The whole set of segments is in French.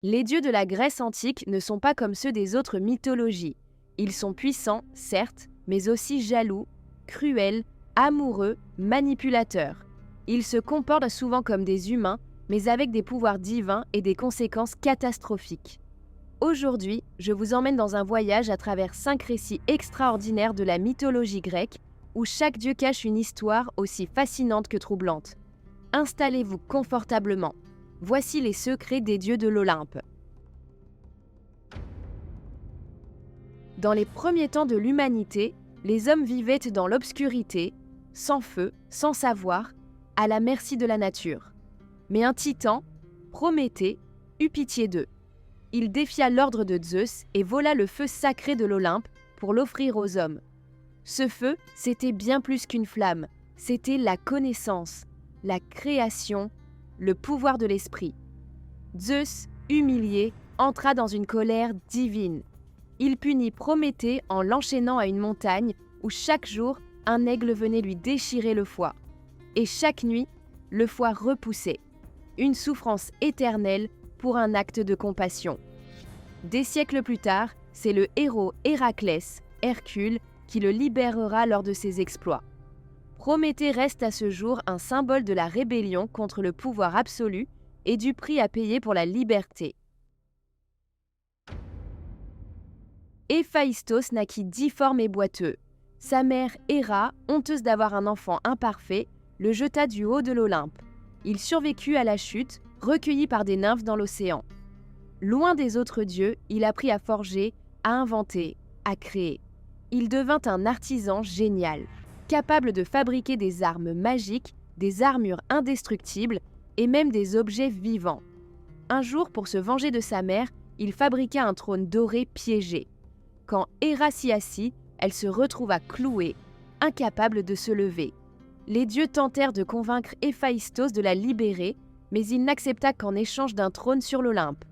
Les dieux de la Grèce antique ne sont pas comme ceux des autres mythologies. Ils sont puissants, certes, mais aussi jaloux, cruels, amoureux, manipulateurs. Ils se comportent souvent comme des humains, mais avec des pouvoirs divins et des conséquences catastrophiques. Aujourd'hui, je vous emmène dans un voyage à travers 5 récits extraordinaires de la mythologie grecque, où chaque dieu cache une histoire aussi fascinante que troublante. Installez-vous confortablement. Voici les secrets des dieux de l'Olympe. Dans les premiers temps de l'humanité, les hommes vivaient dans l'obscurité, sans feu, sans savoir, à la merci de la nature. Mais un titan, Prométhée, eut pitié d'eux. Il défia l'ordre de Zeus et vola le feu sacré de l'Olympe pour l'offrir aux hommes. Ce feu, c'était bien plus qu'une flamme, c'était la connaissance, la création, le pouvoir de l'esprit. Zeus, humilié, entra dans une colère divine. Il punit Prométhée en l'enchaînant à une montagne où chaque jour, un aigle venait lui déchirer le foie. Et chaque nuit, le foie repoussait. Une souffrance éternelle pour un acte de compassion. Des siècles plus tard, c'est le héros Héraclès, Hercule, qui le libérera lors de ses exploits. Prométhée reste à ce jour un symbole de la rébellion contre le pouvoir absolu et du prix à payer pour la liberté. Héphaïstos naquit difforme et boiteux. Sa mère, Héra, honteuse d'avoir un enfant imparfait, le jeta du haut de l'Olympe. Il survécut à la chute, recueilli par des nymphes dans l'océan. Loin des autres dieux, il apprit à forger, à inventer, à créer. Il devint un artisan génial, capable de fabriquer des armes magiques, des armures indestructibles et même des objets vivants. Un jour, pour se venger de sa mère, il fabriqua un trône doré piégé. Quand Héra s'y assit, elle se retrouva clouée, incapable de se lever. Les dieux tentèrent de convaincre Héphaïstos de la libérer, mais il n'accepta qu'en échange d'un trône sur l'Olympe,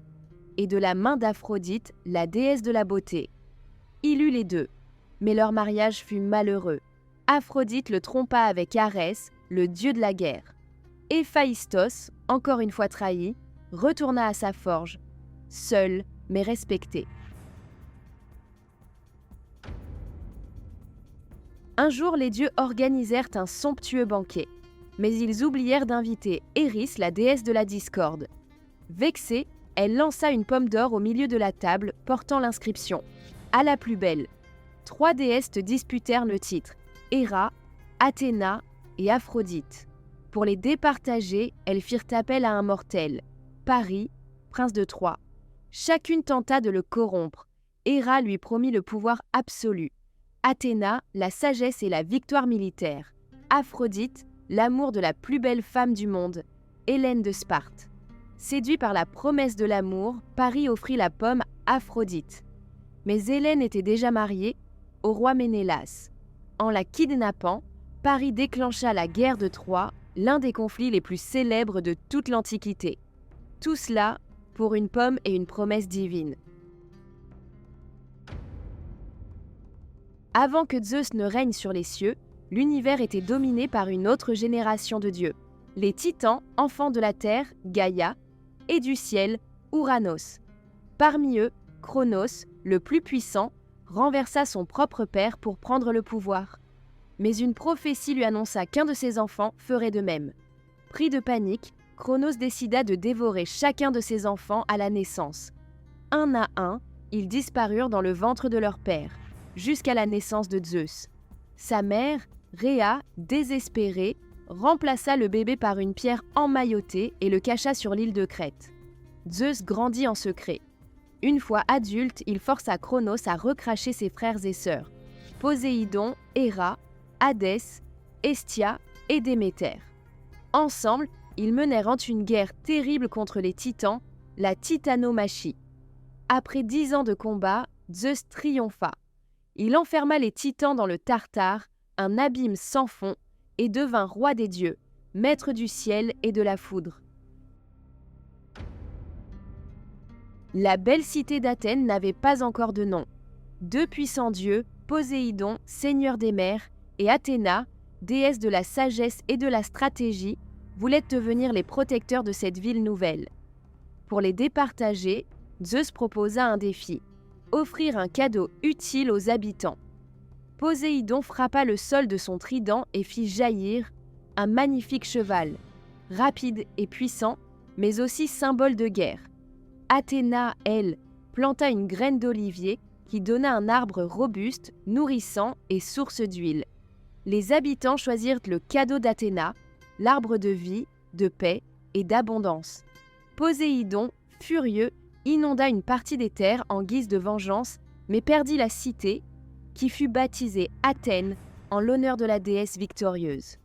et de la main d'Aphrodite, la déesse de la beauté. Il eut les deux, mais leur mariage fut malheureux. Aphrodite le trompa avec Arès, le dieu de la guerre. Héphaïstos, encore une fois trahi, retourna à sa forge, seul mais respecté. Un jour, les dieux organisèrent un somptueux banquet, mais ils oublièrent d'inviter Eris, la déesse de la discorde. Vexée, elle lança une pomme d'or au milieu de la table, portant l'inscription « À la plus belle ». 3 déesses disputèrent le titre, Héra, Athéna et Aphrodite. Pour les départager, elles firent appel à un mortel, Paris, prince de Troie. Chacune tenta de le corrompre. Héra lui promit le pouvoir absolu. Athéna, la sagesse et la victoire militaire. Aphrodite, l'amour de la plus belle femme du monde, Hélène de Sparte. Séduit par la promesse de l'amour, Paris offrit la pomme à Aphrodite. Mais Hélène était déjà mariée au roi Ménélas. En la kidnappant, Paris déclencha la guerre de Troie, l'un des conflits les plus célèbres de toute l'Antiquité. Tout cela pour une pomme et une promesse divine. Avant que Zeus ne règne sur les cieux, l'univers était dominé par une autre génération de dieux. Les Titans, enfants de la terre, Gaïa, et du ciel, Ouranos. Parmi eux, Cronos, le plus puissant, renversa son propre père pour prendre le pouvoir. Mais une prophétie lui annonça qu'un de ses enfants ferait de même. Pris de panique, Cronos décida de dévorer chacun de ses enfants à la naissance. Un à un, ils disparurent dans le ventre de leur père, jusqu'à la naissance de Zeus. Sa mère, Rhéa, désespérée, remplaça le bébé par une pierre emmaillotée et le cacha sur l'île de Crète. Zeus grandit en secret. Une fois adulte, il força Cronos à recracher ses frères et sœurs, Poséidon, Héra, Hadès, Hestia et Déméter. Ensemble, ils menèrent une guerre terrible contre les titans, la titanomachie. Après 10 ans de combat, Zeus triompha. Il enferma les titans dans le Tartare, un abîme sans fond, et devint roi des dieux, maître du ciel et de la foudre. La belle cité d'Athènes n'avait pas encore de nom. 2 puissants dieux, Poséidon, seigneur des mers, et Athéna, déesse de la sagesse et de la stratégie, voulaient devenir les protecteurs de cette ville nouvelle. Pour les départager, Zeus proposa un défi, offrir un cadeau utile aux habitants. Poséidon frappa le sol de son trident et fit jaillir un magnifique cheval, rapide et puissant, mais aussi symbole de guerre. Athéna, elle, planta une graine d'olivier qui donna un arbre robuste, nourrissant et source d'huile. Les habitants choisirent le cadeau d'Athéna, l'arbre de vie, de paix et d'abondance. Poséidon, furieux, inonda une partie des terres en guise de vengeance, mais perdit la cité, qui fut baptisée Athènes en l'honneur de la déesse victorieuse.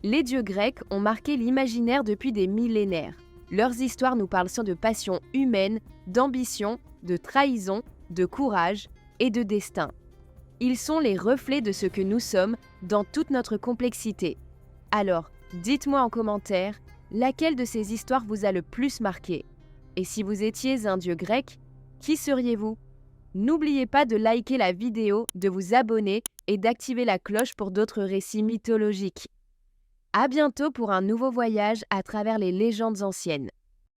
Les dieux grecs ont marqué l'imaginaire depuis des millénaires. Leurs histoires nous parlent de passion humaine, d'ambition, de trahison, de courage et de destin. Ils sont les reflets de ce que nous sommes dans toute notre complexité. Alors, dites-moi en commentaire, laquelle de ces histoires vous a le plus marqué? Et si vous étiez un dieu grec, qui seriez-vous? N'oubliez pas de liker la vidéo, de vous abonner et d'activer la cloche pour d'autres récits mythologiques. À bientôt pour un nouveau voyage à travers les légendes anciennes.